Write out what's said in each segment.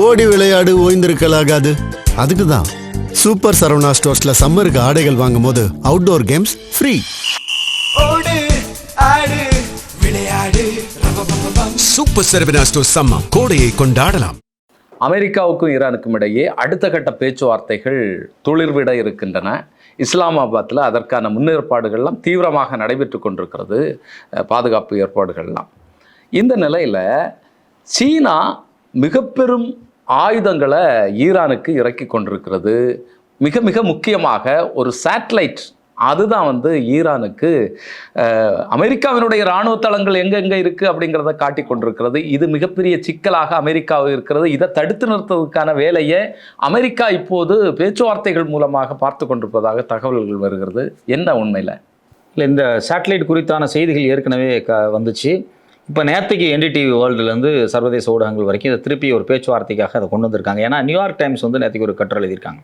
ஓடி விளையாடு ஓய்ந்திருக்கலாகாது. அதுக்கு தான் சூப்பர் சரவணா ஸ்டோர்ஸ்ல சம்மருக்கு ஆடைகள் வாங்கும் போது அவுட்டோர் கேம்ஸ் ஃப்ரீ. ஓடு ஆடு விளையாடு சூப்பர் சரவணா ஸ்டோர்ஸ் சம்மர் கோடையை கொண்டாடலாம். அமெரிக்காவுக்கும் ஈரானுக்கும் இடையே அடுத்த கட்ட பேச்சுவார்த்தைகள் துளிர்விட இருக்கின்றன. இஸ்லாமாபாத்தில் அதற்கான முன்னேற்பாடுகள்லாம் தீவிரமாக நடைபெற்று கொண்டிருக்கிறது, பாதுகாப்பு ஏற்பாடுகள்லாம். இந்த நிலையில் சீனா மிக பெரும் ஆயுதங்களை ஈரானுக்கு இறக்கி கொண்டிருக்கிறது. மிக மிக முக்கியமாக ஒரு சேட்டலைட், அதுதான் ஈரானுக்கு அமெரிக்காவினுடைய இராணுவ தளங்கள் எங்கெங்கே இருக்குது அப்படிங்கிறத காட்டி கொண்டிருக்கிறது. இது மிகப்பெரிய சிக்கலாக அமெரிக்காவில் இருக்கிறது. இதை தடுத்து நிறுத்துவதற்கான வேலையை அமெரிக்கா இப்போது பேச்சுவார்த்தைகள் மூலமாக பார்த்து கொண்டிருப்பதாக தகவல்கள் வருகிறது. என்ன உண்மையில்? இல்லை, இந்த சேட்டலைட் குறித்தான செய்திகள் ஏற்கனவே வந்துச்சு. இப்போ நேற்றுக்கு என்டிடிவி வேர்ல்டுலேருந்து சர்வதேச ஊடகங்கள் வரைக்கும் இதை திருப்பி ஒரு பேச்சுவார்த்தைக்காக அதை கொண்டு வந்திருக்காங்க. ஏன்னா நியூயார்க் டைம்ஸ் நேற்றுக்கு ஒரு கட்டுரை எழுதியிருக்காங்க.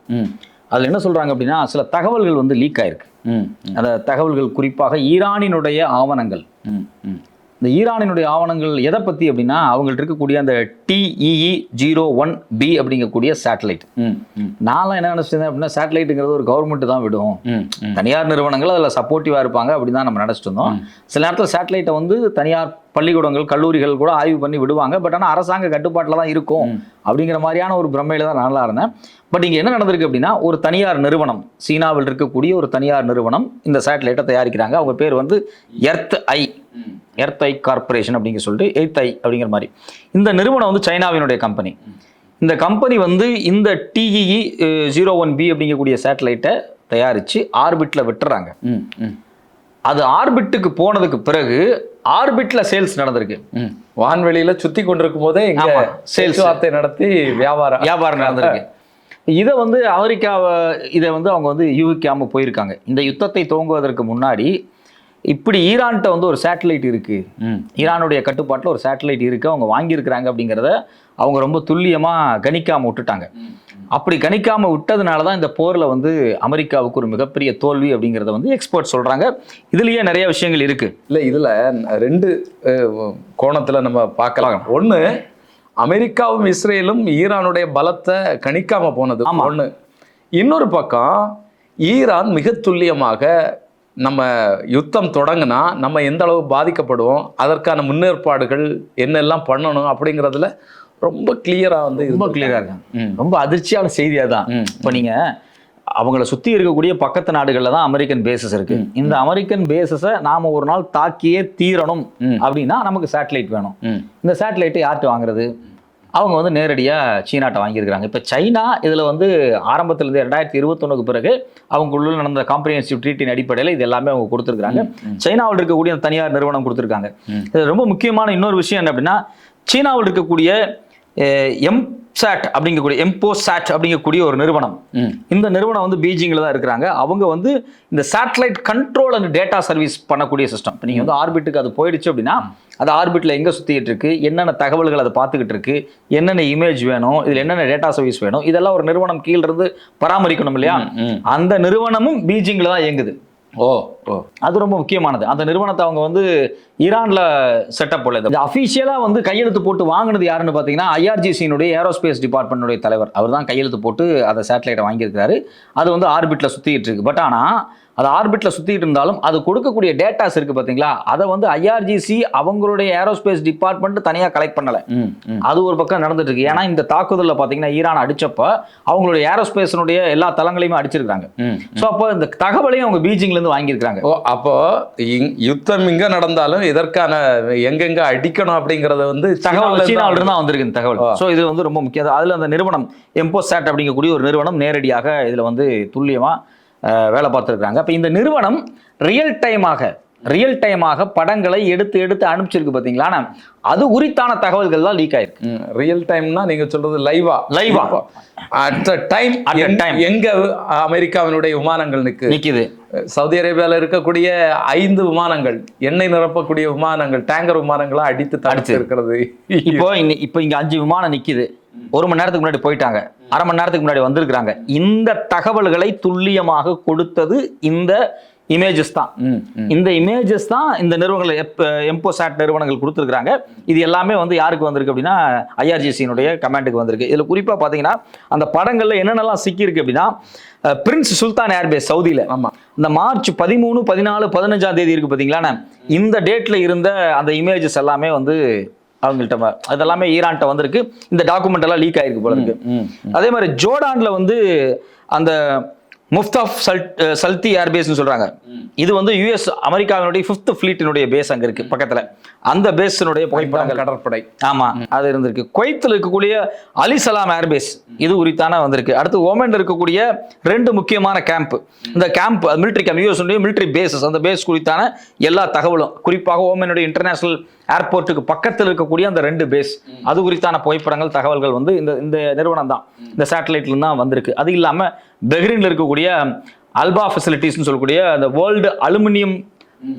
அதில் என்ன சொல்கிறாங்க அப்படின்னா, சில தகவல்கள் லீக் ஆயிருக்கு. அந்த தகவல்கள் குறிப்பாக ஈரானினுடைய ஆவணங்கள். இந்த ஈரானினுடைய ஆவணங்கள் எதை பற்றி அப்படின்னா, அவங்கள்ட்ட இருக்கக்கூடிய அந்த TEE-01B அப்படிங்கக்கூடிய சேட்டலைட். நான்லாம் என்ன நினச்சிட்டேன் அப்படின்னா, சேட்டலைட்டுங்கிறது ஒரு கவர்மெண்ட் தான் விடும், தனியார் நிறுவனங்கள் அதில் சப்போர்ட்டிவாக இருப்பாங்க அப்படின்னு தான் நம்ம நினச்சிட்டு இருந்தோம். சில நேரத்தில் சேட்டலைட்டை தனியார் பள்ளிக்கூடங்கள் கல்லூரிகள் கூட ஆய்வு பண்ணி விடுவாங்க. பட் ஆனால் அரசாங்க கட்டுப்பாட்டில் தான் இருக்கும் அப்படிங்கிற மாதிரியான ஒரு பிரமையில தான் நல்லா இருந்தேன். பட் இங்கே என்ன நடந்திருக்கு அப்படின்னா, ஒரு தனியார் நிறுவனம், சீனாவில் இருக்கக்கூடிய ஒரு தனியார் நிறுவனம் இந்த சேட்டலைட்டை தயாரிக்கிறாங்க. அவங்க பேர் எர்த் ஐ கார்பரேஷன் அப்படிங்க சொல்லிட்டு எர்த் ஐ அப்படிங்கிற மாதிரி. இந்த நிறுவனம் சைனாவினுடைய கம்பெனி. இந்த கம்பெனி இந்த TEE-01B அப்படிங்கக்கூடிய சேட்டலைட்டை தயாரித்து ஆர்பிட்டில் விட்டுறாங்க. அது ஆர்பிட்டுக்கு போனதுக்கு பிறகு ஆர்பிட்டில் சேல்ஸ் நடந்திருக்கு. வான்வெளியில் சுற்றி கொண்டிருக்கும் போதே இங்கே சேல்ஸ் வார்த்தை நடத்தி வியாபாரம் நடந்திருக்கு. இதை அமெரிக்காவை இதை அவங்க யூகிக்காமல் போயிருக்காங்க. இந்த யுத்தத்தை துவங்குவதற்கு முன்னாடி இப்படி ஈரான்கிட்ட ஒரு சேட்டலைட் இருக்குது, ஈரானுடைய கட்டுப்பாட்டில் ஒரு சேட்டலைட் இருக்குது, அவங்க வாங்கியிருக்கிறாங்க அப்படிங்கிறத அவங்க ரொம்ப துல்லியமாக கணிக்காமல் விட்டுட்டாங்க. அப்படி கணிக்காமல் விட்டதுனால தான் இந்த போரில் அமெரிக்காவுக்கு ஒரு மிகப்பெரிய தோல்வி அப்படிங்கிறத எக்ஸ்பர்ட் சொல்கிறாங்க. இதுலேயே நிறைய விஷயங்கள் இருக்குது. இல்லை, இதில் ரெண்டு கோணத்தில் நம்ம பார்க்கலாம். ஒன்று, அமெரிக்காவும் இஸ்ரேலும் ஈரானுடைய பலத்தை கணிக்காமல் போனது ஒன்று. இன்னொரு பக்கம் ஈரான் மிக துல்லியமாக நம்ம யுத்தம் தொடங்கினா நம்ம எந்த அளவு பாதிக்கப்படுவோம், அதற்கான முன்னேற்பாடுகள் என்னெல்லாம் பண்ணணும் அப்படிங்கிறதுல ரொம்ப கிளியராக ரொம்ப கிளியராக இருக்காங்க. ரொம்ப அதிர்ச்சியான செய்தியாக தான். இப்போ நீங்கள் அவங்கள சுற்றி இருக்கக்கூடிய பக்கத்து நாடுகளில் தான் அமெரிக்கன் பேசஸ் இருக்குது. இந்த அமெரிக்கன் பேசஸை நாம் ஒரு நாள் தாக்கியே தீரணும் அப்படின்னா நமக்கு சேட்டலைட் வேணும். இந்த சேட்டலைட்டை யார்கிட்ட வாங்குறது? அவங்க நேரடியாக சீனாட்ட வாங்கியிருக்கிறாங்க. இப்போ சைனா இதில் ஆரம்பத்தில் 2021 பிறகு அவங்களுள்ள நடந்த காம்ப்ரிஹென்சிவ் ட்ரீட்டின் அடிப்படையில் இது எல்லாமே அவங்க கொடுத்துருக்காங்க. சைனாவில் இருக்கக்கூடிய தனியார் நிறுவனம் கொடுத்துருக்காங்க. இது ரொம்ப முக்கியமான இன்னொரு விஷயம் என்ன அப்படின்னா, சீனாவில் இருக்கக்கூடிய எம்சாட் அப்படிங்கக்கூடிய எம்போசாட் அப்படிங்கக்கூடிய ஒரு நிறுவனம். இந்த நிறுவனம் பீஜிங்கில் தான் இருக்கிறாங்க. அவங்க இந்த satellite control and data service பண்ணக்கூடிய சிஸ்டம். இப்போ நீங்கள் ஆர்பிட்டுக்கு அது போயிடுச்சு அப்படின்னா, அது ஆர்பிட்டில் எங்கே சுற்றிக்கிட்டு இருக்கு, என்னென்ன தகவல்கள் அதை பார்த்துக்கிட்டு இருக்கு, என்னென்ன இமேஜ் வேணும், இதில் என்னென்ன டேட்டா சர்வீஸ் வேணும், இதெல்லாம் ஒரு நிறுவனம் கீழிருந்து பராமரிக்கணும் இல்லையா? அந்த நிறுவனமும் பீஜிங்கில் தான் இயங்குது. அது ரொம்ப முக்கியமானது. அந்த நிறுவனத்தை அவங்க ஈரான்ல செட்டப் உள்ளது. அஃபீஷியலாக கையெழுத்து போட்டு வாங்கினது யாருன்னு பார்த்தீங்கன்னா, IRGC-னுடைய ஏரோஸ்பேஸ் டிபார்ட்மெண்ட்டுடைய தலைவர். அவர் தான் கையெழுத்து போட்டு அந்த சேட்டலைட்டை வாங்கியிருக்காரு. அது ஆர்பிட்டில் சுற்றிக்கிட்டு இருக்கு. பட் ஆனால் அது ஆர்பிட்டில் சுற்றிட்டு இருந்தாலும் அது கொடுக்கக்கூடிய டேட்டாஸ் இருக்குது பார்த்தீங்களா, அதை IRGC அவங்களுடைய ஏரோஸ்பேஸ் டிபார்ட்மெண்ட் தனியாக கலெக்ட் பண்ணலை. அது ஒரு பக்கம் நடந்துட்டு இருக்கு. ஏன்னா இந்த தாக்குதலில் பார்த்தீங்கன்னா ஈரான் அடிச்சப்ப அவங்களுடைய ஏரோஸ்பேஸினுடைய எல்லா தளங்களையுமே அடிச்சிருக்காங்க. ஸோ அப்போ இந்த தகவலையும் அவங்க பீஜிங்லேருந்து வாங்கியிருக்காங்க. அப்போ யுத்தம் இங்கே நடந்தாலும் இதற்கான எங்கெங்க அடிக்கணும் அப்படிங்கிறத தகவல் சீனாவிலிருந்து தான் வந்திருக்கு இந்த தகவல். ஸோ இது ரொம்ப முக்கியம். அதில் அந்த நிறுவனம் எம்போசாட் அப்படிங்கக்கூடிய ஒரு நிறுவனம் நேரடியாக இதில் துல்லியமாக வேலை பார்த்துருக்காங்க. அப்போ இந்த நிறுவனம் ரியல் டைமாக படங்களை எடுத்து அனுப்பிச்சிருக்கு பார்த்தீங்களா. அது உரித்தான தகவல்கள் தான் லீக் ஆயிருக்கு. ரியல் டைம்னா நீங்க சொல்றது லைவா அட் டைம் எங்க அமெரிக்காவினுடைய விமானங்கள் நிக்குது. சவுதி அரேபியாவில் இருக்கக்கூடிய 5 விமானங்கள், எண்ணெய் நிரப்பக்கூடிய விமானங்கள், டேங்கர் விமானங்களா அடித்து இருக்கிறது. இப்போ இங்க 5 விமானம் நிக்குது. 1 மணி நேரத்துக்கு முன்னாடி போயிட்டாங்க, அரை மணி நேரத்துக்கு முன்னாடி வந்திருக்கிறாங்க. இந்த தகவல்களை துல்லியமாக கொடுத்தது இந்த இமேஜஸ் தான். இந்த இமேஜஸ் தான் இந்த நிறுவனங்கள் எம்போசாட் நிறுவனங்கள் கொடுத்துருக்காங்க. இது எல்லாமே வந்து யாருக்கு வந்திருக்கு அப்படின்னா ஐஆர்ஜிசியினுடைய கமாண்டுக்கு வந்திருக்கு. இதில் குறிப்பாக பார்த்தீங்கன்னா அந்த படங்களில் என்னென்னலாம் சிக்கியிருக்கு அப்படின்னா பிரின்ஸ் சுல்தான் ஏர்பேஸ் சவுதியில் இந்த மார்ச் 13, 14, 15ஆம் தேதி இருக்கு பார்த்தீங்களா, இந்த டேட்டில் இருந்த அந்த இமேஜஸ் எல்லாமே வந்து அவங்கள்ட்ட அதெல்லாமே ஈரான்கிட்ட வந்திருக்கு. இந்த டாக்குமெண்ட் எல்லாம் லீக் ஆயிருக்கு போல இருக்கு. அதே மாதிரி ஜோர்டான்ல வந்து அந்த முஃப்தாஃப் சல்தி ஏர்பேஸ்னு சொல்றாங்க. இது வந்து யுஎஸ் அமெரிக்காவினுடைய 5th ஃபிளீட்டினுடைய பேஸ் அங்க இருக்கு பக்கத்துல. அந்த பேஸினுடைய புகைப்படங்கள் கடற்படை ஆமா அது இருந்திருக்கு. குவைத்தில் இருக்கக்கூடிய அலி சலாம் ஏர்பேஸ் இது உரித்தான வந்திருக்கு. அடுத்து ஓமன்ல இருக்கக்கூடிய 2 முக்கியமான கேம்ப், இந்த camp military camp, US military bases, அந்த பேஸ் குறித்தான எல்லா தகவலும் குறிப்பாக ஓமனுடைய இன்டர்நேஷனல் ஏர்போர்ட்டுக்கு பக்கத்தில் இருக்கக்கூடிய அந்த 2 பேஸ் அது குறித்தான புகைப்படங்கள் தகவல்கள் வந்து இந்த நிறுவனம் தான், இந்த சேட்டலைட்ல தான் வந்திருக்கு. அது இல்லாம பெஹ்ரைன்ல இருக்கக்கூடிய அல்பா ஃபெசிலிட்டிஸ்னு சொல்லக்கூடிய அந்த வேர்ல்டு அலுமினியம்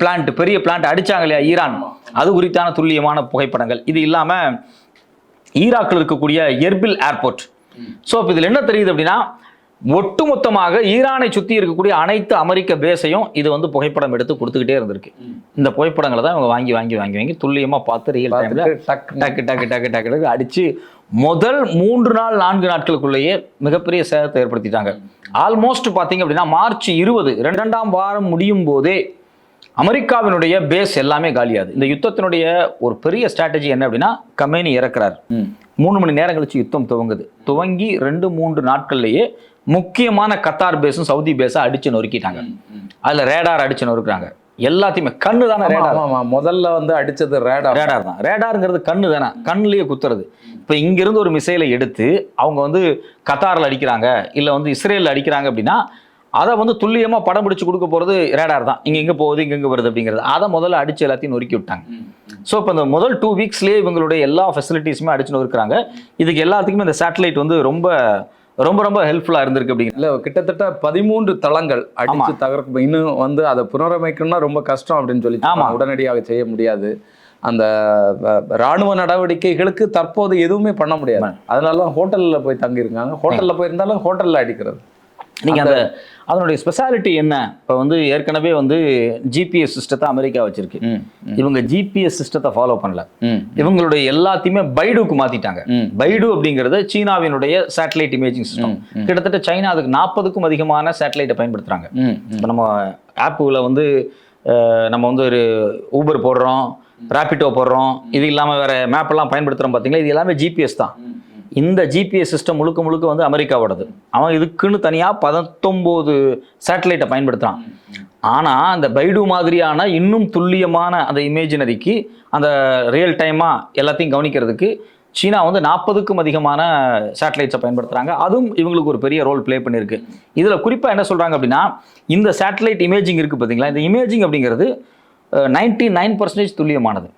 பிளான்ட், பெரிய பிளான்ட் அடிச்சாங்க இல்லையா ஈரான், அது குறித்தான துல்லியமான புகைப்படங்கள். இது இல்லாம ஈராக்கில் இருக்கக்கூடிய எர்பில் ஏர்போர்ட். ஸோ இப்போ இதில் என்ன தெரியுது அப்படின்னா ஒட்டுமொத்தமாக ஈரானை சுற்றி இருக்கக்கூடிய அனைத்து அமெரிக்க பேஸையும் இது வந்து புகைப்படம் எடுத்து கொடுத்துக்கிட்டே இருந்திருக்கு. இந்த புகைப்படங்களை தான் இவங்க வாங்கி வாங்கி வாங்கி வாங்கி துல்லியமாக பார்த்து ரியல் டைம்ல டக்கு டக்கு டக்கு டக்கு அடிச்சு முதல் 3 நாள் 4 நாட்களுக்குள்ளேயே மிகப்பெரிய சேதத்தை ஏற்படுத்திட்டாங்க. ஆல்மோஸ்ட் பார்த்தீங்க அப்படின்னா மார்ச் 20 2ஆம் வாரம் முடியும் போதே அமெரிக்காவினுடைய பேஸ் எல்லாமே காலியாது. இந்த யுத்தத்தினுடைய ஒரு பெரிய ஸ்ட்ராட்டஜி என்ன அப்படின்னா கமேனி இறக்குறாரு. 3 மணி நேரம் கழிச்சு யுத்தம் துவங்கி 2-3 நாட்கள்லயே முக்கியமான கத்தார் பேஸும் சவுதி பேஸா அடிச்சு நொறுக்கிட்டாங்க. அதுல ரேடார் அடிச்சு நொறுக்குறாங்க. எல்லாத்தையுமே கண்ணு தானே ரேடார். முதல்ல வந்து அடிச்சது ரேடார் தான். ரேடாருங்கிறது கண்ணு தானே, கண்ணுலயே குத்துறது. இப்ப இங்க இருந்து ஒரு மிசைலை எடுத்து அவங்க வந்து கத்தார்ல அடிக்கிறாங்க இல்ல வந்து இஸ்ரேல் அடிக்கிறாங்க அப்படின்னா அதை வந்து துல்லியமா படம் பிடிச்சு கொடுக்க போறது ரேடார் தான். இங்க போகுது இங்க வருது அப்படிங்கிறது அதை முதல்ல அடிச்சு எல்லாத்தையும் நொறுக்கி விட்டாங்க. ஸோ இப்போ இந்த முதல் 2 வீக்ஸ்லேயே இவங்களுடைய எல்லா ஃபெசிலிட்டிஸுமே அடிச்சு நொறுக்குறாங்க. இதுக்கு எல்லாத்துக்குமே இந்த சேட்டலைட் வந்து ரொம்ப ரொம்ப ரொம்ப ஹெல்ப்ஃபுல்லா இருந்திருக்கு. அப்படிங்கிற இல்லை கிட்டத்தட்ட 13 தளங்கள் அடிச்சு தகர்க்க, இன்னும் வந்து அதை புனரமைக்கணும்னா ரொம்ப கஷ்டம் அப்படின்னு சொல்லி உடனடியாக செய்ய முடியாது. அந்த ராணுவ நடவடிக்கைகளுக்கு தற்போது எதுவுமே பண்ண முடியாது. அதனால ஹோட்டலில் போய் தங்கியிருக்காங்க. ஹோட்டலில் போயிருந்தாலும் ஹோட்டலில் அடிக்கிறது. நீங்க அந்த அதனுடைய ஸ்பெஷாலிட்டி என்ன? இப்போ வந்து ஏற்கனவே வந்து ஜிபிஎஸ் சிஸ்டத்தை அமெரிக்கா வச்சிருக்கு. இவங்க ஜிபிஎஸ் சிஸ்டத்தை ஃபாலோ பண்ணல. இவங்களுடைய எல்லாத்தையுமே பைடுக்கு மாத்திட்டாங்க. பைடு அப்படிங்கிறது சீனாவினுடைய சேட்டலைட் இமேஜிங் சிஸ்டம். கிட்டத்தட்ட சைனா அதுக்கு 40க்கும் அதிகமான சேட்டலைட்டை பயன்படுத்துறாங்க. இப்போ நம்ம ஆப்புல வந்து நம்ம வந்து ஒரு ஊபர் போடுறோம், ராபிடோ போடுறோம், இது இல்லாமல் வேற மேப் எல்லாம் பயன்படுத்துறோம் பார்த்தீங்களா, இது எல்லாமே ஜிபிஎஸ் தான். இந்த ஜிபிஎஸ் சிஸ்டம் முழுக்க முழுக்க வந்து அமெரிக்காவோடது. அவன் இதுக்குன்னு தனியாக 19 சேட்டலைட்டை பயன்படுத்துகிறான். ஆனால் அந்த பைடு மாதிரியான இன்னும் துல்லியமான அந்த இமேஜினரிக்கு அந்த ரியல் டைமாக எல்லாத்தையும் கவனிக்கிறதுக்கு சீனா வந்து 40க்கும் அதிகமான சேட்டலைட்ஸை பயன்படுத்துகிறாங்க. அதுவும் இவங்களுக்கு ஒரு பெரிய ரோல் ப்ளே பண்ணியிருக்கு. இதில் குறிப்பாக என்ன சொல்கிறாங்க அப்படின்னா இந்த சேட்டலைட் இமேஜிங் இருக்குது பார்த்தீங்களா, இந்த இமேஜிங் அப்படிங்கிறது 99% துல்லியமானது.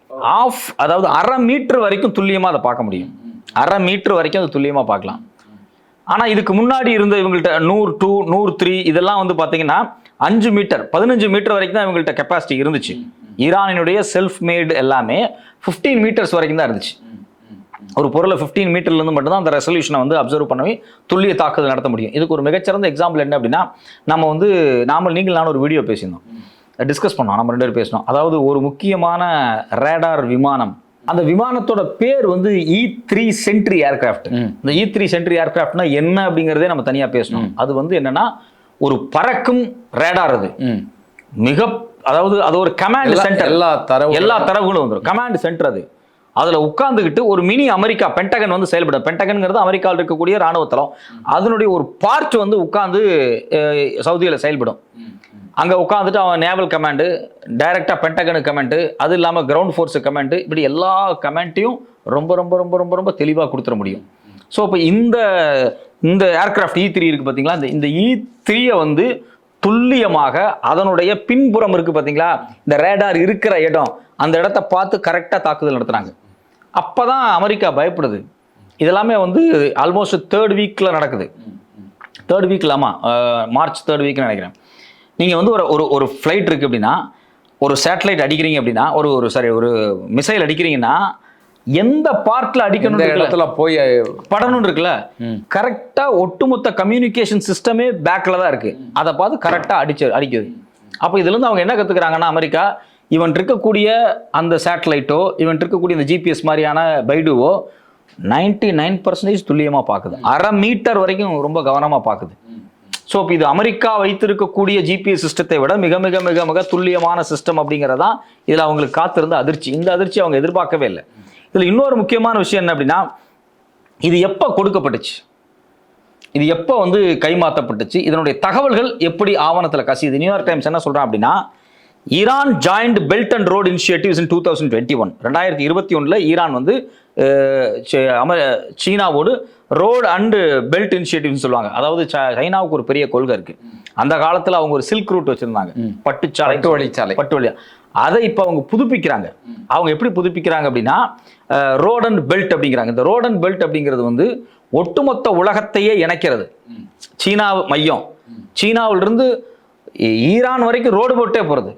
அதாவது 1/2 மீட்டர் வரைக்கும் துல்லியமாக அதை பார்க்க முடியும். 1/2 மீட்டர் வரைக்கும் அது துல்லியமாக பார்க்கலாம். ஆனால் இதுக்கு முன்னாடி இருந்த இவங்கள்ட்ட 100-2, 100-3 இதெல்லாம் வந்து பார்த்தீங்கன்னா 5 மீட்டர் 15 மீட்டர் வரைக்கும் தான் இவங்கள்ட்ட கெப்பாசிட்டி இருந்துச்சு. ஈரானினுடைய செல்ஃப் மேடு எல்லாமே 15 மீட்டர்ஸ் வரைக்கும் தான் இருந்துச்சு. ஒரு பொருளை 15 மீட்டர்லேருந்து மட்டும்தான் அந்த ரெசல்யூஷனை வந்து அப்சர்வ் பண்ணி துல்லிய தாக்குதல் நடத்த முடியும். இதுக்கு ஒரு மிகச்சிறந்த எக்ஸாம்பிள் என்ன அப்படின்னா நம்ம வந்து நானும் ஒரு வீடியோ பேசியிருந்தோம், டிஸ்கஸ் பண்ணோம், நம்ம 2 பேர் பேசினோம். அதாவது ஒரு முக்கியமான ரேடார் விமானம், அந்த விமானத்தோட பேர் வந்து E3 சென்ட்ரி ஏர்கிராஃப்ட். இந்த E3 சென்ட்ரி ஏர்கிராஃப்ட்னா என்ன அப்படிங்கிறதே நம்ம தனியா பேசணும். அது வந்து என்னன்னா ஒரு பறக்கும் ரேடார். அது அதாவது அது ஒரு கமாண்ட் சென்டர். எல்லா தரவுகளும் வந்துடும். கமாண்ட் சென்டர் அது. அதுல உட்கார்ந்துக்கிட்டு ஒரு மினி அமெரிக்கா பென்டகன் வந்து செயல்படும். பென்டகன்ங்கிறது அமெரிக்காவில் இருக்கக்கூடிய ராணுவ தளம். அதனுடைய ஒரு பார்ட் வந்து உட்கார்ந்து சவுதியில செயல்படும். அங்கே உட்காந்துட்டு அவன் நேவல் கமாண்டு, டைரக்டாக பென்டகனு கமெண்ட்டு, அது இல்லாமல் கிரவுண்ட் ஃபோர்ஸு கமெண்ட்டு, இப்படி எல்லா கமெண்ட்டையும் ரொம்ப ரொம்ப ரொம்ப ரொம்ப ரொம்ப தெளிவாக கொடுத்துட முடியும். ஸோ இப்போ இந்த ஏர்கிராஃப்ட் E3 இருக்குது பார்த்தீங்களா, இந்த E3 வந்து துல்லியமாக அதனுடைய பின்புறம் இருக்குது பார்த்தீங்களா, இந்த ரேடார் இருக்கிற இடம், அந்த இடத்த பார்த்து கரெக்டாக தாக்குதல் நடத்துகிறாங்க. அப்போ தான் அமெரிக்கா பயப்படுது. இதெல்லாமே வந்து ஆல்மோஸ்ட் 3rd வீக்கில் நடக்குது. 3rd வீக்கில், ஆமாம், மார்ச் 3rd வீக்னு நினைக்கிறேன். நீங்கள் வந்து ஒரு ஃப்ளைட் இருக்குது அப்படின்னா, ஒரு சேட்டலைட் அடிக்கிறீங்க அப்படின்னா, ஒரு மிசைல் அடிக்கிறீங்கன்னா எந்த பார்ட்டில் அடிக்கணும் இடத்துல போய் படணும் இருக்குல்ல, கரெக்டாக ஒட்டுமொத்த கம்யூனிகேஷன் சிஸ்டமே பேக்கில் தான் இருக்குது. அதை பார்த்து கரெக்டாக அடிக்குது. அப்போ இதுல இருந்து அவங்க என்ன கத்துக்கிறாங்கன்னா, அமெரிக்கா இவன் இருக்கக்கூடிய அந்த சேட்டலைட்டோ, இவன் இருக்கக்கூடிய இந்த ஜிபிஎஸ் மாதிரியான பைடுவோ 99% துல்லியமா பார்க்குது. அரை மீட்டர் வரைக்கும் ரொம்ப கவனமா பார்க்குது. ஸோ இப்போ இது அமெரிக்கா வைத்திருக்கக்கூடிய ஜிபிஎஸ் சிஸ்டத்தை விட மிக மிக மிக மிக துல்லியமான சிஸ்டம் அப்படிங்கிறதான் இதில் அவங்களுக்கு காத்திருந்த அதிர்ச்சி. இந்த அதிர்ச்சி அவங்க எதிர்பார்க்கவே இல்லை. இதில் இன்னொரு முக்கியமான விஷயம் என்ன அப்படின்னா, இது எப்போ கொடுக்கப்பட்டுச்சு, இது எப்போ வந்து கைமாற்றப்பட்டுச்சு, இதனுடைய தகவல்கள் எப்படி ஆவணத்தில் கசியுது. நியூயார்க் டைம்ஸ் என்ன சொல்கிறான் அப்படின்னா, Iran joint belt and road initiatives in 2021 2021 Iran வந்து சீனாவோடு ரோடு அண்டு பெல்ட் இனிஷியேட்டிவ்னு சொல்லுவாங்க. அதாவது சைனாவுக்கு ஒரு பெரிய கொள்கை இருக்கு. அந்த காலத்தில் அவங்க ஒரு சில்க் ரூட் வச்சிருந்தாங்க, பட்டு வழி. அதை இப்போ அவங்க புதுப்பிக்கிறாங்க. அவங்க எப்படி புதுப்பிக்கிறாங்க அப்படின்னா, ரோட் அண்ட் பெல்ட் அப்படிங்கிறாங்க. இந்த ரோட் அண்ட் பெல்ட் அப்படிங்கிறது வந்து ஒட்டுமொத்த உலகத்தையே இணைக்கிறது. சீனா மையம், சீனாவிலிருந்து ஈரான் வரைக்கும் ரோடு போட்டே போகிறது,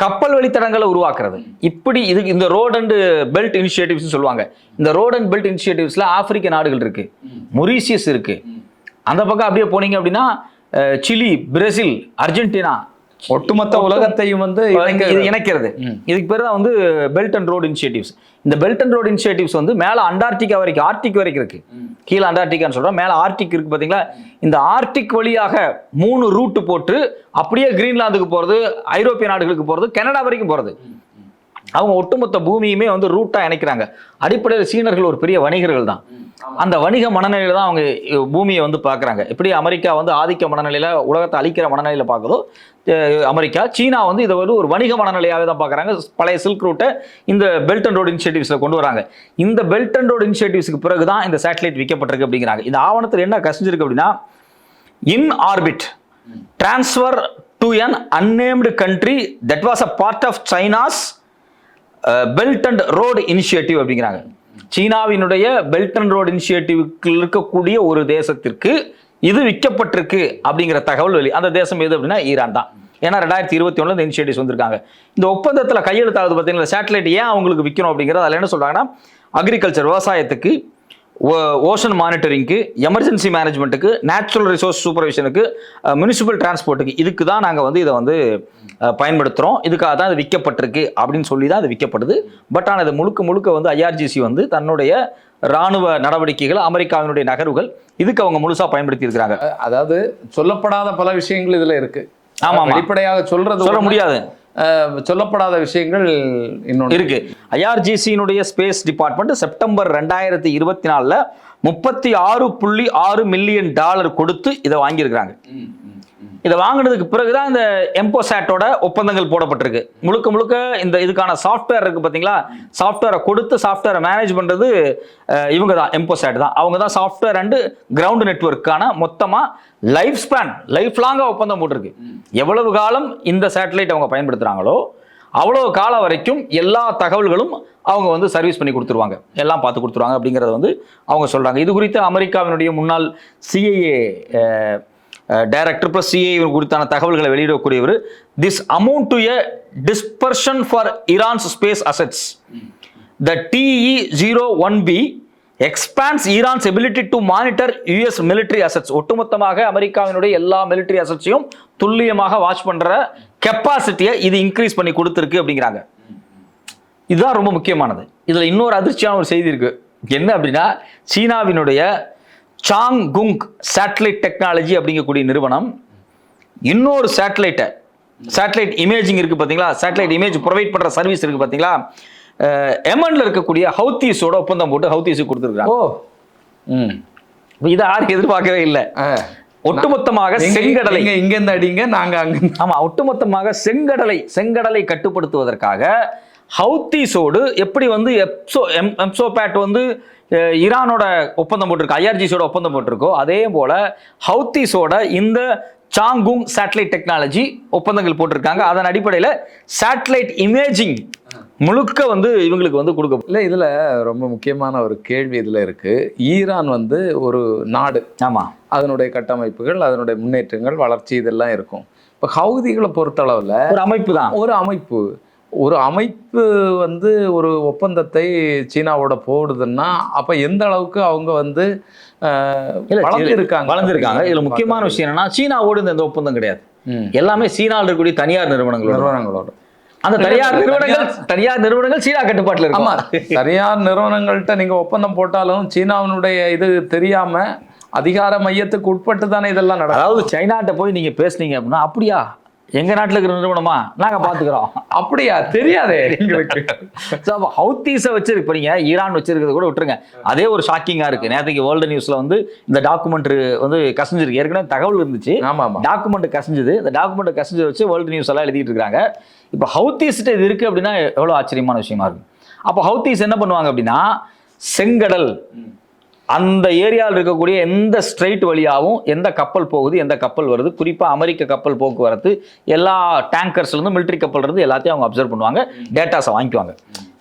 கப்பல் வழித்தடங்களை உருவாக்குறது. இப்படி இது இந்த ரோட் அண்ட் பெல்ட் இனிஷியேட்டிவ்ஸ் சொல்லுவாங்க. இந்த ரோட் அண்ட் பெல்ட் இனிஷியேட்டிவ்ஸ்ல ஆப்பிரிக்க நாடுகள் இருக்கு, மொரீஷியஸ் இருக்கு. அந்த பக்கம் அப்படியே போனீங்க அப்படின்னா சிலி, பிரேசில், அர்ஜென்டினா, ஒட்டுமொத்த உலகத்தையும் வந்து இணைக்கிறது. இதுக்கு பேர் தான் வந்து பெல்ட் அண்ட் ரோடு இனிஷியேட்டிவ்ஸ். இந்த பெல்ட் அண்ட் ரோடு இனிஷியேட்டிவ்ஸ் வந்து மேலே அண்டார்டிகா வரைக்கும், ஆர்டிக் வரைக்கும் இருக்கு. கீழே அண்டார்டிகான்னு சொல்றோம், மேலே ஆர்டிக் இருக்கு பார்த்தீங்களா. இந்த ஆர்டிக் வழியாக 3 ரூட்டு போட்டு அப்படியே கிரீன்லாந்துக்கு போகிறது, ஐரோப்பிய நாடுகளுக்கு போகிறது, கனடா வரைக்கும் போகிறது. அவங்க ஒட்டுமொத்த பூமியுமே வந்து ரூட்டா இணைக்கிறாங்க. அடிப்படையில் சீனர்கள் ஒரு பெரிய வணிகர்கள் தான். அந்த வணிக மனநிலையில தான் அவங்க பூமியை வந்து பார்க்குறாங்க. எப்படி அமெரிக்கா வந்து ஆதிக்க மனநிலையில உலகத்தை அழிக்கிற மனநிலையில பார்க்குதோ அமெரிக்கா, சீனா வந்து இதை வந்து ஒரு வணிக மனநிலையாகவே தான் பார்க்குறாங்க. பழைய சில்க் ரூட்டை இந்த பெல்ட் அண்ட் ரோடு இனிஷியேட்டிவ்ஸில் கொண்டு வராங்க. இந்த பெல்ட் அண்ட் ரோடு இனிஷியேட்டிவ்ஸ்க்கு பிறகு தான் இந்த சேட்டலைட் விற்கப்பட்டிருக்கு அப்படிங்கிறாங்க. இந்த ஆவணத்தில் என்ன கசிஞ்சிருக்கு அப்படின்னா, in orbit transfer to an unnamed country that was a part of China's belt and road initiative அப்படிங்கிறாங்க. சீனாவினுடைய பெல்ட் அண்ட் ரோடு இனிஷியேட்டிவ்க்கு இருக்கக்கூடிய ஒரு தேசத்திற்கு இது விற்கப்பட்டிருக்கு அப்படிங்கிற தகவல் வெளி. அந்த தேசம் எது அப்படின்னா ஈரான் தான். ஏன்னா 2021 இந்த இனிஷியேட்டிவ்ஸ் வந்திருக்காங்க. இந்த ஒப்பந்தத்தில் கையெழுத்தாவது பார்த்தீங்கன்னா, சேட்டலைட் ஏன் அவங்களுக்கு விற்கணும் அப்படிங்கிறது அதில் என்ன சொல்றாங்கன்னா, அக்ரிகல்ச்சர் விவசாயத்துக்கு, ஓஷன் மானிட்டரிங்க்கு, எமர்ஜென்சி மேனேஜ்மெண்ட்டுக்கு, நேச்சுரல் ரிசோர்ஸ் சூப்பர்விஷனுக்கு, முனிசிபல் டிரான்ஸ்போர்ட்டுக்கு, இதுக்கு தான் நாங்கள் வந்து இதை வந்து பயன்படுத்துகிறோம். இதுக்காக தான் இது விற்கப்பட்டிருக்கு அப்படின்னு சொல்லி தான் அது விற்கப்படுது. பட் ஆனால் இது முழுக்க முழுக்க வந்து ஐஆர்ஜிசி வந்து தன்னுடைய ராணுவ நடவடிக்கைகள், அமெரிக்காவினுடைய நகர்வுகள், இதுக்கு அவங்க முழுசா பயன்படுத்தி இருக்கிறாங்க. அதாவது சொல்லப்படாத பல விஷயங்கள் இதுல இருக்கு. ஆமா, வெளிப்படையாக சொல்ல முடியாது. சொல்லப்படாத விஷயங்கள் இன்னொன்று இருக்கு. ஐஆர்ஜிசியினுடைய ஸ்பேஸ் டிபார்ட்மெண்ட் செப்டம்பர் 2024 $36.6 மில்லியன் கொடுத்து இதை வாங்கியிருக்கிறாங்க. இதை வாங்கினதுக்கு பிறகுதான் இந்த எம்போசாட்டோட ஒப்பந்தங்கள் போடப்பட்டிருக்கு. முழுக்க முழுக்க இந்த இதுக்கான சாஃப்ட்வேர் இருக்கு பார்த்தீங்களா, சாஃப்ட்வேரை கொடுத்து சாஃப்ட்வேரை மேனேஜ் பண்றது இவங்க தான், எம்போசாட் தான். அவங்க தான் சாஃப்ட்வேர் அண்டு கிரவுண்ட் நெட்வொர்க்கான மொத்தமா லைஃப் ஸ்பேன், லைஃப் லாங்கா ஒப்பந்தம் போட்டிருக்கு. எவ்வளவு காலம் இந்த சேட்டலைட் அவங்க பயன்படுத்துறாங்களோ அவ்வளவு காலம் வரைக்கும் எல்லா தகவல்களும் அவங்க வந்து சர்வீஸ் பண்ணி கொடுத்துருவாங்க, எல்லாம் பார்த்து கொடுத்துருவாங்க அப்படிங்கிறத வந்து அவங்க சொல்றாங்க. இது குறித்து அமெரிக்காவினுடைய முன்னாள் சிஐஏ டைரக்டர் பிளஸ் சிஐ குறித்தான தகவல்களை வெளியிடக்கூடியவர், this amount to a dispersion for Iran's space assets. The TE-01B expands Iran's ability to monitor US military assets. ஒட்டுமொத்தமாக அமெரிக்காவினுடைய எல்லா மிலிட்டரி அசெட்ஸையும் துல்லியமாக வாட்ச் பண்ற கெப்பாசிட்டியை இது இன்க்ரீஸ் பண்ணி கொடுத்துருக்கு அப்படிங்கிறாங்க. இதுதான் ரொம்ப முக்கியமானது. இதுல இன்னொரு அதிர்ச்சியான ஒரு செய்தி இருக்கு. என்ன அப்படின்னா, சீனாவினுடைய சாங்குங் சேட்டலைட் டெக்னாலஜி அப்படிங்கக்கூடிய நிறுவனம் இன்னொரு சேட்டலைட் இமேஜிங் இருக்கு பாத்தீங்களா, சேட்டலைட் இமேஜ் ப்ரொவைட் பண்ற சர்வீஸ் இருக்கு பாத்தீங்களா, எமன்ல இருக்கக்கூடிய ஹவுத்தீஸோட ஒப்பந்தம் போட்டு ஹவுத்தீஸுக்கு கொடுத்துருக்காங்க. இதை யாருக்கு எதிர்பார்க்கவே இல்லை. ஒட்டுமொத்தமாக செங்கடலை இங்க இருந்து அடிங்க, நாங்க அங்க. ஆமா, ஒட்டுமொத்தமாக செங்கடலை கட்டுப்படுத்துவதற்காக ஹவுத்தீஸோடு எப்படி வந்து எம்சோபேட் வந்து ஈரானோட ஒப்பந்தம் போட்டிருக்கு, ஐஆர்ஜிசியோட ஒப்பந்தம் போட்டிருக்கோ, அதே போல ஹவுத்தீஸோட இந்த சாங்குங் சேட்டலைட் டெக்னாலஜி ஒப்பந்தங்கள் போட்டிருக்காங்க. அதன் அடிப்படையில் சேட்டலைட் இமேஜிங் முழுக்க வந்து இவங்களுக்கு வந்து கொடுக்க இல்லை. இதில் ரொம்ப முக்கியமான ஒரு கேள்வி இதில் இருக்கு. ஈரான் வந்து ஒரு நாடு, ஆமாம், அதனுடைய கட்டமைப்புகள், அதனுடைய முன்னேற்றங்கள், வளர்ச்சி இதெல்லாம் இருக்கும். இப்போ ஹவுதிகளை பொறுத்தளவில் ஒரு அமைப்பு தான், ஒரு அமைப்பு வந்து ஒரு ஒப்பந்தத்தை சீனாவோட போடுதுன்னா அப்போ எந்த அளவுக்கு அவங்க வந்து வளர்ந்துருக்காங்க. இதில் முக்கியமான விஷயம் என்னன்னா, சீனாவோடு இந்த ஒப்பந்தம் கிடையாது. எல்லாமே சீனாவில் இருக்கக்கூடிய தனியார் நிறுவனங்களோட அந்த தனியார் நிறுவனங்கள் சீனா கட்டுப்பாட்டில் ஆமா இருக்கும். தனியார் நிறுவனங்கள்ட்ட நீங்க ஒப்பந்தம் போட்டாலும் சீனாவினுடைய இது தெரியாம அதிகார மையத்துக்கு உட்பட்டு தானே இதெல்லாம் நடக்கும். அதாவது சைனாட்ட போய் நீங்க பேசுனீங்க அப்படின்னா, அப்படியா எங்க நாட்டுல இருக்கிற நிறுவனமா நாங்க பாத்துக்கிறோம், அப்படியா தெரியாதே எங்களுக்கு. ஹவுத்தீஸை வச்சிருக்கு. இப்போ நீங்க ஈரான் வச்சிருக்கிறத கூட விட்டுருங்க, அதே ஒரு ஷாக்கிங்கா இருக்கு. நேற்றுக்கு வேர்ல்டு நியூஸ்ல வந்து இந்த டாக்குமெண்ட் வந்து கசிஞ்சிருக்கு. ஏற்கனவே தகவல் இருந்துச்சு, டாக்குமெண்ட் கசிஞ்சது. இந்த டாக்குமெண்ட் கசிஞ்சு வச்சு வேர்ல்டு நியூஸ் எல்லாம் எழுதிட்டு இருக்காங்க. இப்போ ஹவுத்தீஸ்கிட்ட இது இருக்கு அப்படின்னா எவ்வளவு ஆச்சரியமான விஷயமா இருக்கு. அப்போ ஹவுத்தீஸ் என்ன பண்ணுவாங்க அப்படின்னா, செங்கடல் அந்த ஏரியாவில் இருக்கக்கூடிய எந்த ஸ்ட்ரெயிட் வழியாகவும் எந்த கப்பல் போகுது, எந்த கப்பல் வருது, குறிப்பாக அமெரிக்க கப்பல் போக்குவரத்து, எல்லா டேங்கர்ஸ்லேருந்து மிலிட்ரி கப்பல் இருந்து எல்லாத்தையும் அவங்க அப்சர்வ் பண்ணுவாங்க, டேட்டாஸை வாங்கிக்குவாங்க.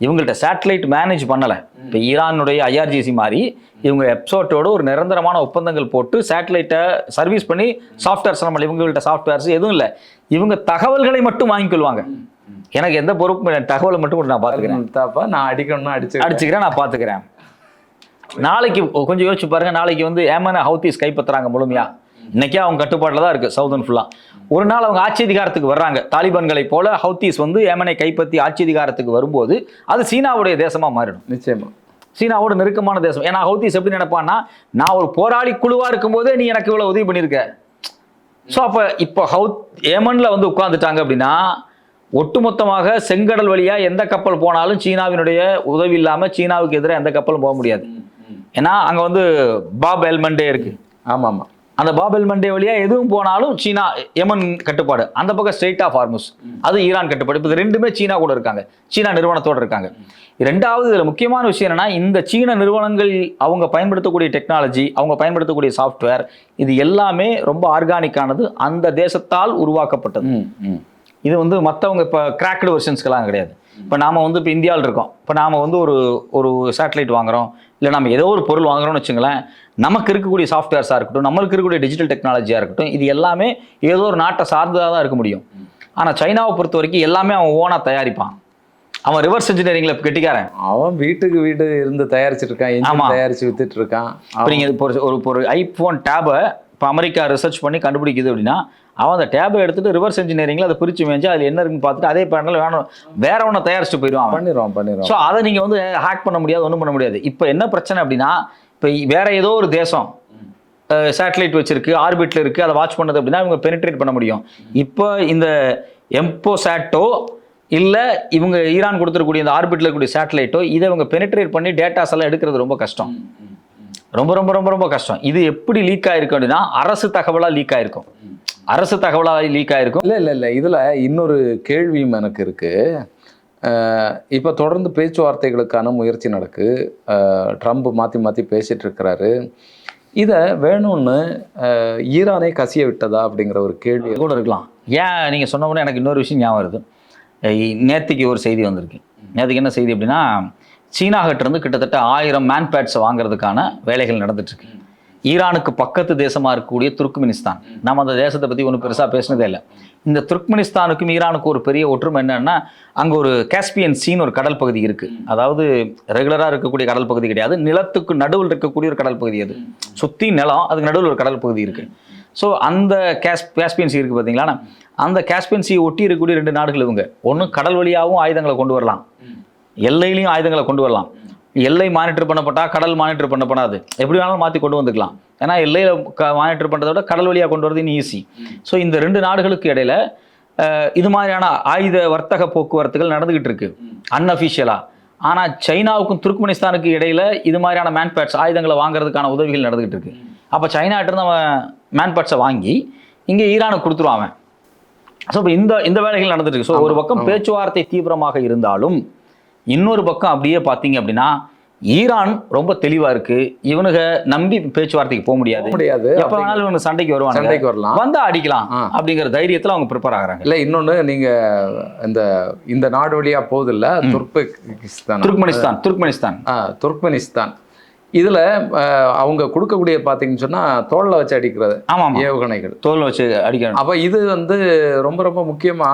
இவங்கள்ட்ட சேட்டலைட் மேனேஜ் பண்ணலை. இப்போ ஈரானுடைய IRGC மாதிரி இவங்க எப்சோட்டோட ஒரு நிரந்தரமான ஒப்பந்தங்கள் போட்டு சேட்டலைட்டை சர்வீஸ் பண்ணி சாஃப்ட்வேர்ஸ் நம்ம இவங்கள்ட்ட சாஃப்ட்வேர்ஸ் எதுவும் இல்லை, இவங்க தகவல்களை மட்டும் வாங்கிக்கொள்வாங்க. எனக்கு எந்த பொறுப்பும் தகவலை மட்டும் நான் பார்த்துக்கிறேன், நான் அடிக்கணும்னா அடிச்சுக்கிறேன், நான் பார்த்துக்கிறேன். நாளைக்கு கொஞ்சம் யோசிச்சு பாருங்க, நாளைக்கு வந்து ஏமனை ஹவுத்தீஸ் கைப்பற்றுறாங்க முழுமையா. இன்னைக்கே அவங்க கட்டுப்பாட்டில் தான் இருக்கு சவுதன் ஃபுல்லா. ஒரு நாள் அவங்க ஆட்சி அதிகாரத்துக்கு வர்றாங்க, தாலிபான்களை போல ஹவுத்தீஸ் வந்து ஏமனை கைப்பற்றி ஆட்சி அதிகாரத்துக்கு வரும்போது அது சீனாவுடைய தேசமா மாறிடும். நிச்சயமா சீனாவோட நெருக்கமான தேசம். ஏன்னா ஹவுத்தீஸ் எப்படி நினைப்பான்னா, நான் ஒரு போராளி குழுவா இருக்கும் போதே நீ எனக்கு இவ்வளவு உதவி பண்ணியிருக்க. ஸோ அப்போ இப்போ ஏமன்ல வந்து உட்கார்ந்துட்டாங்க அப்படின்னா, ஒட்டுமொத்தமாக செங்கடல் வழியா எந்த கப்பல் போனாலும் சீனாவினுடைய உதவி இல்லாம சீனாவுக்கு எதிராக எந்த கப்பலும் போக முடியாது. ஏன்னா அங்க வந்து பாப் எல் மண்டே இருக்கு. ஆமா ஆமா, அந்த பாப் எல் மண்டே வழியா எதுவும் போனாலும் சீனா யமன் கட்டுப்பாடு, அந்த பக்கம் ஸ்ட்ரெயிட் ஆஃப் ஹார்முஸ் அது ஈரான் கட்டுப்பாடு. இப்போ ரெண்டுமே சீனா கூட இருக்காங்க, சீனா நிறுவனத்தோடு இருக்காங்க. ரெண்டாவது இதில் முக்கியமான விஷயம் என்னன்னா, இந்த சீன நிறுவனங்கள் அவங்க பயன்படுத்தக்கூடிய டெக்னாலஜி, அவங்க பயன்படுத்தக்கூடிய சாஃப்ட்வேர், இது எல்லாமே ரொம்ப ஆர்கானிக்கானது, அந்த தேசத்தால் உருவாக்கப்பட்டது. இது வந்து மற்றவங்க இப்போ கிராக்டு வெர்ஷன்ஸ்க்கெல்லாம் கிடையாது. இப்போ நாம் வந்து இப்போ இந்தியாவில் இருக்கோம், இப்போ நாம் வந்து ஒரு சேட்டலைட் வாங்குகிறோம், இல்லை நம்ம ஏதோ ஒரு பொருள் வாங்குறோம்னு வச்சுங்களேன், நமக்கு இருக்கக்கூடிய சாஃப்ட்வேர்ஸாக இருக்கட்டும், நம்மளுக்கு இருக்கக்கூடிய டிஜிட்டல் டெக்னாலஜியாக இருக்கட்டும், இது எல்லாமே ஏதோ ஒரு நாட்டை சார்ந்ததாக தான் இருக்க முடியும். ஆனால் சைனாவை பொறுத்த வரைக்கும் எல்லாமே அவன் ஓனாக தயாரிப்பான். அவன் ரிவர்ஸ் இன்ஜினியரிங்கில் கெட்டிக்காரன். அவன் வீட்டுக்கு வீடு இருந்து தயாரிச்சுட்டு இருக்கான், தயாரிச்சு வித்துட்டு இருக்கான். இப்போ நீங்கள் இப்போ ஒரு ஐஃபோன் டேபை இப்போ அமெரிக்கா ரிசர்ச் பண்ணி கண்டுபிடிக்குது அப்படின்னா, அவன் அந்த டேபை எடுத்துட்டு ரிவர்ஸ் இன்ஜினியரிங்ல அதை பிரிச்சு மேய்ஞ்சு அதில் என்ன இருக்குன்னு பார்த்துட்டு அதே பேனல் வேற ஒன்று தயாரிச்சுட்டு போயிடுவான். பண்ணிடுவான். ஸோ அதை நீங்கள் வந்து ஹேக் பண்ண முடியாது, ஒன்றும் பண்ண முடியாது. இப்போ என்ன பிரச்சனை அப்படின்னா, இப்போ வேற ஏதோ ஒரு தேசம் சேட்டலைட் வச்சிருக்கு, ஆர்பிட்ல இருக்கு, அதை வாட்ச் பண்ணது அப்படின்னா இவங்க பெனிட்ரேட் பண்ண முடியும். இப்போ இந்த எம்போசாட்டோ இல்லை இவங்க ஈரான் கொடுத்துருக்கூடிய இந்த ஆர்பிட்ல இருக்கக்கூடிய சேட்டலைட்டோ இதை இவங்க பெனிட்ரேட் பண்ணி டேட்டாஸ் எல்லாம் எடுக்கிறது ரொம்ப கஷ்டம், ரொம்ப ரொம்ப ரொம்ப ரொம்ப கஷ்டம். இது எப்படி லீக் ஆயிருக்கும் அப்படின்னா, அரசு தகவலாக லீக் ஆயிருக்கும், அரசு தகவலாக லீக் ஆயிருக்கும். இல்லை இதில் இன்னொரு கேள்வியும் எனக்கு இருக்கு. இப்போ தொடர்ந்து பேச்சுவார்த்தைகளுக்கான முயற்சி நடக்கு, ட்ரம்ப் மாற்றி பேசிட்டு இருக்கிறாரு. இதை வேணும்னு ஈரானே கசிய விட்டதா அப்படிங்கிற ஒரு கேள்வி கூட இருக்கலாம். ஏன் நீங்கள் சொன்ன உடனே எனக்கு இன்னொரு விஷயம் ஞாபகம் வருது. நேற்றுக்கு ஒரு செய்தி வந்திருக்கு. நேற்றுக்கு என்ன செய்தி அப்படின்னா, சீனாகிட்டிருந்து கிட்டத்தட்ட 1000 மேன்பேட்ஸை வாங்குறதுக்கான வேலைகள் நடந்துட்டுருக்கு. ஈரானுக்கு பக்கத்து தேசமாக இருக்கக்கூடிய துர்க்மெனிஸ்தான், நம்ம அந்த தேசத்தை பற்றி ஒன்றும் பெருசாக பேசினதே இல்லை. இந்த துர்க்மெனிஸ்தானுக்கும் ஈரானுக்கும் ஒரு பெரிய ஒற்றுமை என்னன்னா, அங்கே ஒரு காஸ்பியன் சீன்னு ஒரு கடல் பகுதி இருக்குது. அதாவது ரெகுலராக இருக்கக்கூடிய கடல் பகுதி கிடையாது, நிலத்துக்கு நடுவில் இருக்கக்கூடிய ஒரு கடல் பகுதி. அது சுற்றி நிலம், அதுக்கு நடுவில் ஒரு கடல் பகுதி இருக்குது. ஸோ அந்த காஸ்பியன் சீ இருக்குது பார்த்தீங்களா, அந்த காஸ்பியன் சீ ஒட்டி இருக்கக்கூடிய 2 நாடுகள் இவங்க. ஒன்று கடல் வழியாகவும் ஆயுதங்களை கொண்டு வரலாம், எல்லையிலையும் ஆயுதங்களை கொண்டு வரலாம். எல்லை மானிட்டர் பண்ணப்பட்டா கடல் மானிட்டர் பண்ணப்படாது, எப்படி வேணாலும் மாற்றி கொண்டு வந்துக்கலாம். ஏன்னா எல்லையில் மானிட்டர் பண்ணுறத விட கடல் வழியாக கொண்டு வரது ஈஸி. ஸோ இந்த 2 நாடுகளுக்கு இடையில இது மாதிரியான ஆயுத வர்த்தக போக்குவரத்துகள் நடந்துகிட்டு இருக்கு அன்அஃபிஷியலாக. ஆனால் சைனாவுக்கும் துர்க்மெனிஸ்தானுக்கு இடையில இது மாதிரியான மேன்பேட்ஸ் ஆயுதங்களை வாங்குறதுக்கான உதவிகள் நடந்துகிட்டு இருக்கு. அப்போ சைனாட்டிருந்து அவன் மேன்பேட்ஸை வாங்கி இங்கே ஈரானுக்கு கொடுத்துருவான் அவன். ஸோ இப்போ இந்த வேலைகள் நடந்துட்டு இருக்கு. ஸோ ஒரு பக்கம் பேச்சுவார்த்தை தீவிரமாக இருந்தாலும், இன்னொரு பக்கம் அப்படியே பார்த்தீங்க அப்படின்னா ஈரான் ரொம்ப தெளிவா இருக்கு. இவனுங்க நம்பி பேச்சுவார்த்தைக்கு போக முடியாது, எப்ப வேணாலும் இவங்க சண்டைக்கு வருவாங்க, சண்டைக்கு வரலாம், வந்தா அடிக்கலாம் அப்படிங்கிற தைரியத்துல அவங்க ப்ரிப்பேர் ஆகுறாங்க. இல்ல இன்னொன்னு, நீங்க இந்த நாடு வழியா போகுது இல்ல, துர்க்மெனிஸ்தான் இதுல அவங்க கொடுக்கக்கூடிய பாத்தீங்கன்னு சொன்னா தோல்ல வச்சு அடிக்கிறது, ஏவுகணைகள் தோல்ல வச்சு அடிக்கிறது. அப்ப இது ரொம்ப ரொம்ப முக்கியமா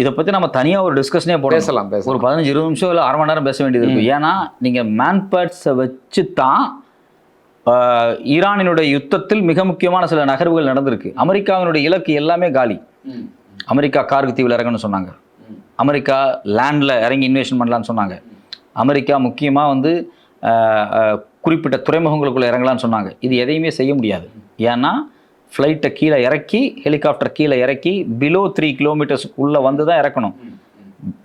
இதை பத்தி நம்ம தனியா ஒரு டிஸ்கஷனே பேசலாம். ஒரு 15-20 நிமிஷம் இல்ல அரை மணி நேரம் பேச வேண்டியது இருக்கும். ஏன்னா நீங்க மேன்பேட்ஸை வச்சு தான் ஈரானினுடைய யுத்தத்தில் மிக முக்கியமான சில நகர்வுகள் நடந்திருக்கு. அமெரிக்காவினுடைய இலக்கு எல்லாமே காலி. அமெரிக்கா கார்கு தீவில் இறங்கணும்னு சொன்னாங்க. அமெரிக்கா லேண்டில் இறங்கி இன்வெஸ்ட் பண்ணலான்னு சொன்னாங்க. அமெரிக்கா முக்கியமாக வந்து குறிப்பிட்ட துறைமுகங்களுக்குள்ளே இறங்கலான்னு சொன்னாங்க. இது எதையுமே செய்ய முடியாது. ஏன்னா ஃப்ளைட்டை கீழே இறக்கி, ஹெலிகாப்டர் கீழே இறக்கி பிலோ 3 கிலோமீட்டர்ஸ்க்குள்ளே வந்து தான் இறக்கணும்.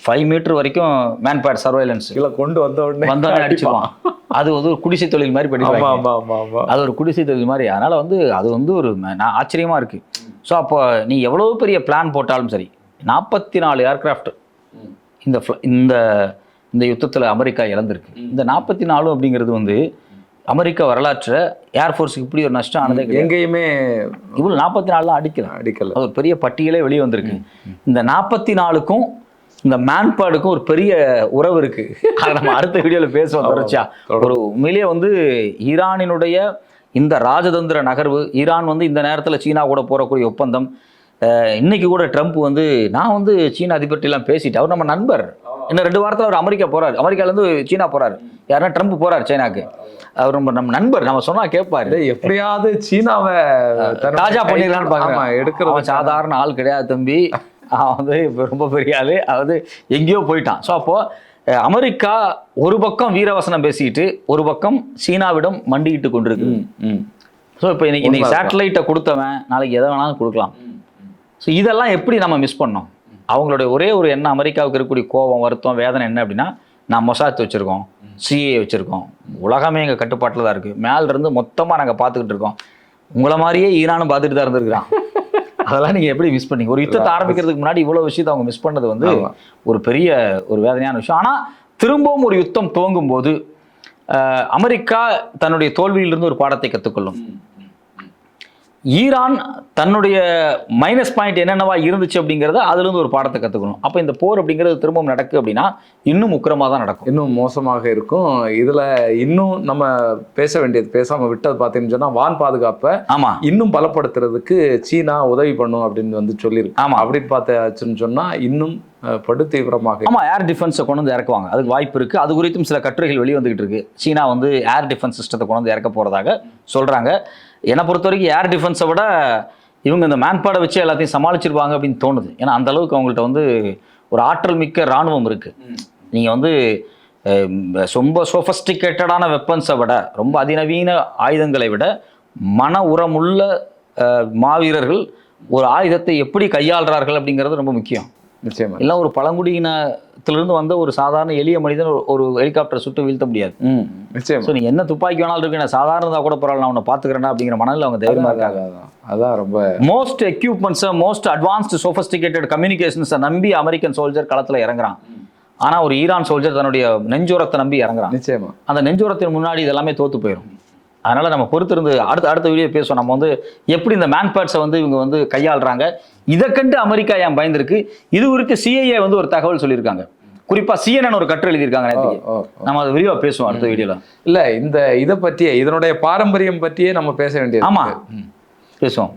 5 மீட்டர் வரைக்கும் மேன்பேட் சர்வைலன்ஸ் கீழே கொண்டு வந்தோடனே அடிச்சிருவான். அது வந்து ஒரு குடிசை தொழில் மாதிரி படிப்பாங்க. அது ஒரு குடிசை தொழில் மாதிரி. அதனால வந்து அது வந்து ஒரு ஆச்சரியமா இருக்கு. ஸோ அப்போ நீ எவ்வளவு பெரிய பிளான் போட்டாலும் சரி, 44 ஏர்கிராஃப்ட் இந்த இந்த யுத்தத்தில் அமெரிக்கா இழந்திருக்கு. இந்த 44 அப்படிங்கிறது வந்து அமெரிக்கா வரலாற்று ஏர்ஃபோர்ஸுக்கு இப்படி ஒரு நஷ்டம் ஆனதே எங்கேயுமே இவ்வளோ 44 அடிக்கல. அது ஒரு பெரிய பட்டியலே வெளியே வந்திருக்கு. இந்த 44க்கும் இந்த மேன்பேடுக்கும் ஒரு பெரிய உறவு இருக்கு. அதை நம்ம அடுத்த வீடியோவில் பேசுவோம் தொடர்ச்சியா. ஒரு உண்மையிலேயே வந்து ஈரானினுடைய இந்த ராஜதந்திர நகர்வு, ஈரான் வந்து இந்த நேரத்தில் சீனா கூட போறக்கூடிய ஒப்பந்தம், இன்னைக்கு கூட ட்ரம்ப் வந்து நான் வந்து சீனா அதிபர்கிட்டலாம் பேசிட்டு, அவர் நம்ம நண்பர், இன்னும் 2 வாரத்தில் அவர் அமெரிக்கா போறாரு, அமெரிக்காலேருந்து சீனா போறாரு, யாருன்னா ட்ரம்ப் போறாரு சைனாக்கு, அவர் நம்ம நண்பர், நம்ம சொன்னா கேட்பாரு. எப்படியாவது சீனாவை தாஜா பண்ணிடலான்னு பாருங்க. எடுக்கிற சாதாரண ஆள் கிடையாது தம்பி. அவன் வந்து இப்போ ரொம்ப பெரிய ஆளு, அதாவது எங்கேயோ போயிட்டான். ஸோ அப்போ அமெரிக்கா ஒரு பக்கம் வீரவசனம் பேசிக்கிட்டு ஒரு பக்கம் சீனாவிடம் மண்டிக்கிட்டு கொண்டிருக்கு. ஸோ இப்போ இன்னைக்கு சேட்டலைட்டை கொடுத்தவன் நாளைக்கு எதை வேணாலும் கொடுக்கலாம். ஸோ இதெல்லாம் எப்படி நம்ம மிஸ் பண்ணோம்? அவங்களுடைய ஒரே ஒரு எண்ணம், அமெரிக்காவுக்கு இருக்கக்கூடிய கோபம், வருத்தம், வேதனை என்ன அப்படின்னா, நான் மொசாத் வச்சுருக்கோம், சிஏ வச்சுருக்கோம், உலகமே எங்கள் கட்டுப்பாட்டில் தான் இருக்குது, மேலிருந்து மொத்தமாக நாங்கள் பார்த்துக்கிட்டு இருக்கோம், உங்களை மாதிரியே ஈரானும் பார்த்துட்டு தான் இருந்திருக்கிறான். அதெல்லாம் நீங்கள் எப்படி மிஸ் பண்ணீங்க? ஒரு யுத்தத்தை ஆரம்பிக்கிறதுக்கு முன்னாடி இவ்வளோ விஷயத்தை அவங்க மிஸ் பண்ணது வந்து ஒரு பெரிய ஒரு வேதனையான விஷயம். ஆனால் திரும்பவும் ஒரு யுத்தம் துவங்கும் போது அமெரிக்கா தன்னுடைய தோல்வியிலிருந்து ஒரு பாடத்தை கற்றுக்கொள்ளும். ஈரான் தன்னுடைய மைனஸ் பாயிண்ட் என்னென்னவா இருந்துச்சு அப்படிங்கிறத அதுலேருந்து ஒரு பாடத்தை கற்றுக்கணும். அப்போ இந்த போர் அப்படிங்கிறது திரும்பவும் நடக்கு அப்படின்னா இன்னும் உக்கிரமாக தான் நடக்கும், இன்னும் மோசமாக இருக்கும். இதில் இன்னும் நம்ம பேச வேண்டியது பேசாமல் விட்டது பார்த்தீங்கன்னு சொன்னால், வான் பாதுகாப்பை இன்னும் பலப்படுத்துறதுக்கு சீனா உதவி பண்ணும் அப்படின்னு வந்து சொல்லியிருக்கு. ஆமாம், அப்படின்னு பார்த்தாச்சுன்னு சொன்னால் இன்னும் படு தீவிரமாக ஏர் டிஃபென்ஸை கொண்டு வந்து இறக்குவாங்க, அதுக்கு வாய்ப்பு இருக்குது. அது குறித்தும் சில கட்டுரைகள் வெளிவந்துகிட்டு இருக்கு. சீனா வந்து ஏர் டிஃபென்ஸ் சிஸ்டத்தை கொண்டு வந்து இறக்க போகிறதாக சொல்கிறாங்க. என்னை பொறுத்த வரைக்கும் ஏர் டிஃபென்ஸை விட இவங்க இந்த மேன்பேடை வச்சு எல்லாத்தையும் சமாளிச்சிருப்பாங்க அப்படின்னு தோணுது. ஏன்னா அந்த அளவுக்கு அவங்கள்ட்ட வந்து ஒரு ஆற்றல் மிக்க இராணுவம் இருக்குது. நீங்கள் வந்து ரொம்ப சோஃபஸ்டிகேட்டடான வெப்பன்ஸை விட, ரொம்ப அதிநவீன ஆயுதங்களை விட மன உரமுள்ள மாவீரர்கள் ஒரு ஆயுதத்தை எப்படி கையாளுறார்கள் அப்படிங்கிறது ரொம்ப முக்கியம். நிச்சயமா. இல்லை ஒரு பழங்குடியினத்திலிருந்து வந்த ஒரு சாதாரண எளிய மனிதன் ஒரு ஹெலிகாப்டர் சுட்டு வீழ்த்த முடியாது. நிச்சயம். ஸோ நீ என்ன துப்பாக்கி வேணாலும் இருக்கு, நான் சாதாரணதாக கூட பரவாயில்ல, நான் உன்னை பார்த்துக்கிறேன்னா அப்படிங்கிற மனதில் அவங்க தைரியமாக இருக்காங்க. அதான் ரொம்ப மோஸ்ட் எக்யூப்மெண்ட்ஸை, மோஸ்ட் அட்வான்ஸ்டு சோஃபஸ்டிகேட்டட் கம்யூனிகேஷன்ஸை நம்பி அமெரிக்கன் சோல்ஜர் களத்தில் இறங்குறான். ஆனால் ஒரு ஈரான் சோல்ஜர் தன்னுடைய நெஞ்சோரத்தை நம்பி இறங்குறான். நிச்சயமா. அந்த நெஞ்சோரத்தின் முன்னாடி இதெல்லாமே தோற்று போயிடும். அதனால நம்ம பொறுத்திருந்து அடுத்த வீடியோ பேசுவோம். நம்ம வந்து எப்படி இந்த மேன்பேட்ஸை வந்து இவங்க வந்து கையாளுறாங்க, இதை கண்டு அமெரிக்கா ஏன் பயந்துருக்கு, இது குறித்து சிஐஏ வந்து ஒரு தகவல் சொல்லியிருக்காங்க. குறிப்பா CNN ஒரு கட்டுரை எழுதியிருக்காங்க. நம்ம அதை விரிவா பேசுவோம் அடுத்த வீடியோல. இல்ல இதை பற்றியே, இதனுடைய பாரம்பரியம் பற்றியே நம்ம பேச வேண்டியது. ஆமா, பேசுவோம்.